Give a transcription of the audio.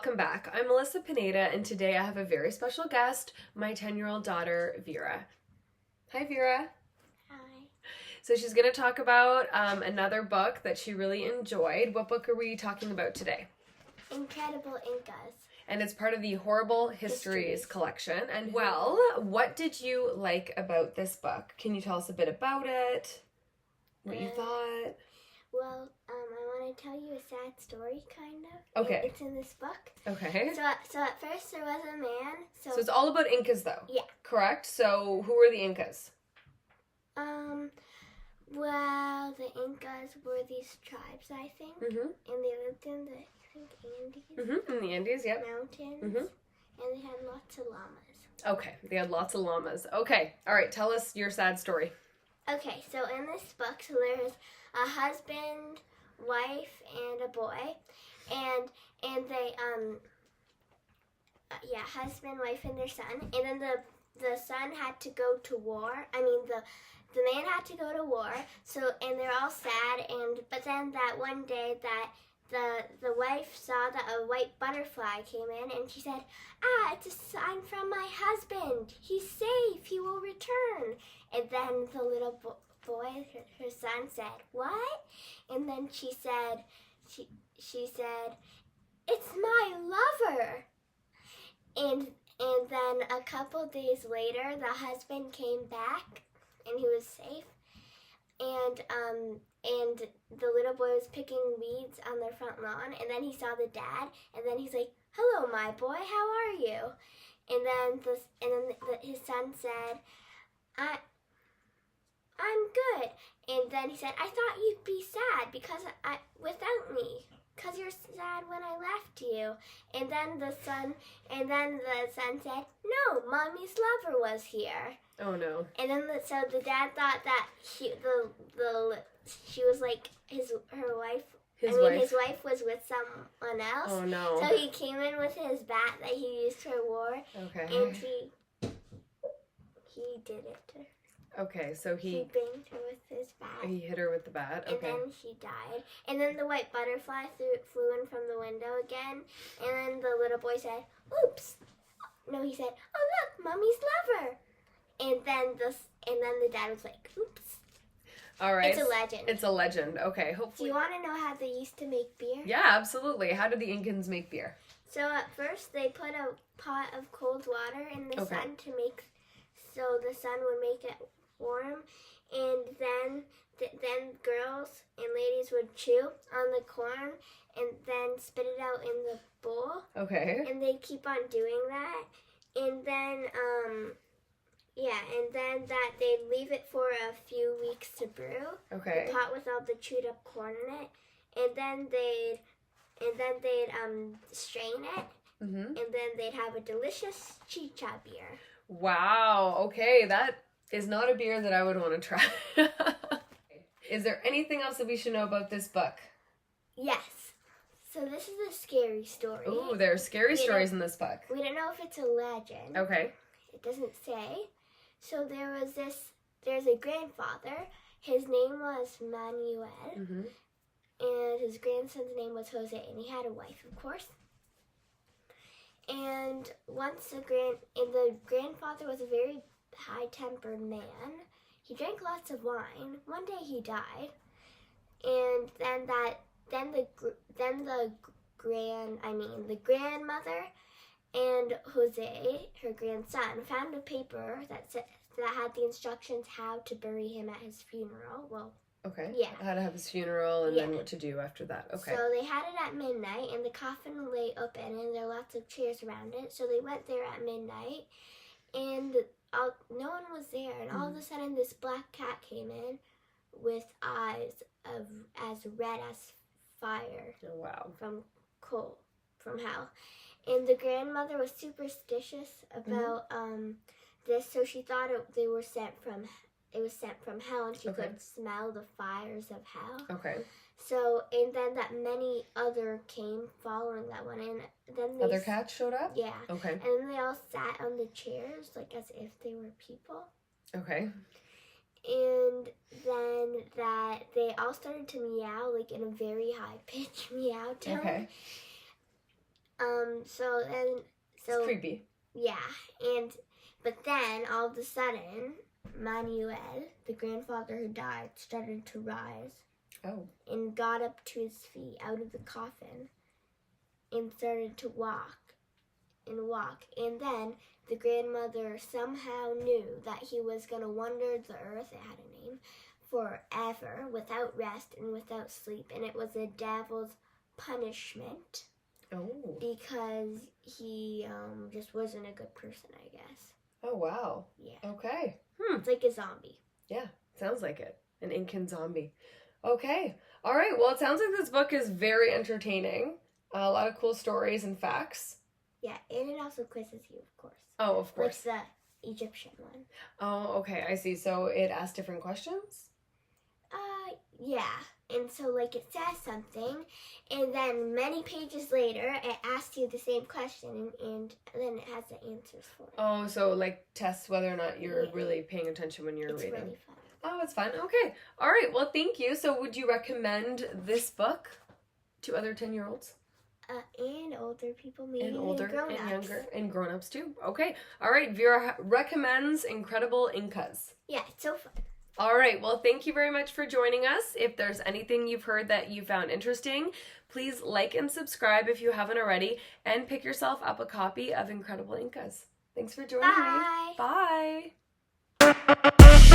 welcome back. I'm Melissa Pineda, and today I have a very special guest, my 10-year-old daughter, Vera. Hi, Vera. Hi. So she's going to talk about another book that she really enjoyed. What book are we talking about today? Incredible Incas. And it's part of the Horrible Histories collection. And well, what did you like about this book? Can you tell us a bit about it? What you thought? Well, I want to tell you a sad story, kind of. Okay. It's in this book. Okay. So at first there was a man. So it's all about Incas, though? Yeah. Correct? So who were the Incas? Well, the Incas were these tribes, I think. Mm-hmm. And they lived in the, Andes. Mm-hmm. In the Andes, yep. Mountains. Mm-hmm. And they had lots of llamas. Okay, they had lots of llamas. Okay, all right, tell us your sad story. Okay, so in this book, so there's a husband, wife, and a boy, and they husband, wife, and their son, and then the son had to go to war. I mean the man had to go to war. So and they're all sad, but then that one day that the wife saw that a white butterfly came in, and she said, "Ah, it's a sign from my husband. He's safe. He will return." And then the little boy, her son, said, "What?" And then she said, "It's my lover." And then a couple days later, the husband came back, and he was safe. And the little boy was picking weeds on their front lawn, and then he saw the dad, and then he's like, "Hello, my boy, how are you?" And then his son said, "I'm good." And then he said, "I thought you'd be sad without me, because you're sad when I left you." And then the son said, "No, Mommy's lover was here." Oh no. And then so the dad thought that she was like her wife. His wife was with someone else. Oh no. So he came in with his bat that he used for war. Okay. And he did it to her. Okay, so he banged her with his bat. He hit her with the bat. Okay. And then she died. And then the white butterfly flew in from the window again. And then the little boy said, "Oops." No, he said, "Oh look, Mommy's lover." And then the dad was like, "Oops." All right. It's a legend. It's a legend. Okay, hopefully. Do you want to know how they used to make beer? Yeah, absolutely. How did the Incans make beer? So at first they put a pot of cold water in the sun so the sun would make it warm, and then girls and ladies would chew on the corn and then spit it out in the bowl. Okay. And they'd keep on doing that, and then that they'd leave it for a few weeks to brew. Okay. The pot with all the chewed up corn in it, and then they'd strain it, and then they'd have a delicious chicha beer. Wow. Okay, that is not a beer that I would want to try. Is there anything else that we should know about this book? Yes. So this is a scary story. Ooh, there are scary stories in this book. We don't know if it's a legend. Okay. It doesn't say. So there's a grandfather. His name was Manuel. Mm-hmm. And his grandson's name was Jose, and he had a wife, of course. And the grandfather was a very high-tempered man. He drank lots of wine. One day he died, and then the grandmother and Jose, her grandson, found a paper that had the instructions how to bury him at his funeral. Well. Okay. Yeah. How to have his funeral and then what to do after that. Okay. So they had it at midnight, and the coffin lay open, and there were lots of chairs around it. So they went there at midnight, and no one was there. And all of a sudden, this black cat came in with eyes as red as fire. Oh, wow. From hell. And the grandmother was superstitious about this, so she thought it was sent from hell, and she could smell the fires of hell. Okay. So, and then that many other came following that one, and then other cats showed up? Yeah. Okay. And then they all sat on the chairs, like as if they were people. Okay. And then that they all started to meow, like in a very high pitched meow tone. Okay. It's creepy. Yeah, but then all of a sudden, Manuel, the grandfather who died, started to rise. Oh. And got up to his feet out of the coffin and started to walk. And then the grandmother somehow knew that he was going to wander the earth, it had a name, forever, without rest and without sleep. And it was the devil's punishment. Oh. Because he just wasn't a good person, I guess. Oh, wow. Yeah. Okay. It's like a zombie. Yeah, sounds like it. An Incan zombie. Okay. All right. Well, it sounds like this book is very entertaining. A lot of cool stories and facts. Yeah, and it also quizzes you, of course. Oh, of course. Like the Egyptian one. Oh, okay. I see. So it asks different questions? Yeah. And so, like, it says something, and then many pages later, it asks you the same question, and then it has the answers for it. Oh, so, like, tests whether or not you're really paying attention when you're reading. It's really fun. Oh, it's fun. Okay. All right. Well, thank you. So would you recommend this book to other 10-year-olds? And older people, maybe. And older grown-ups. and younger and grown-ups too. Okay. All right. Vera recommends Incredible Incas. Yeah, it's so fun. All right. Well, thank you very much for joining us. If there's anything you've heard that you found interesting, please like and subscribe if you haven't already, and pick yourself up a copy of Incredible Incas. Thanks for joining me. Bye. Bye.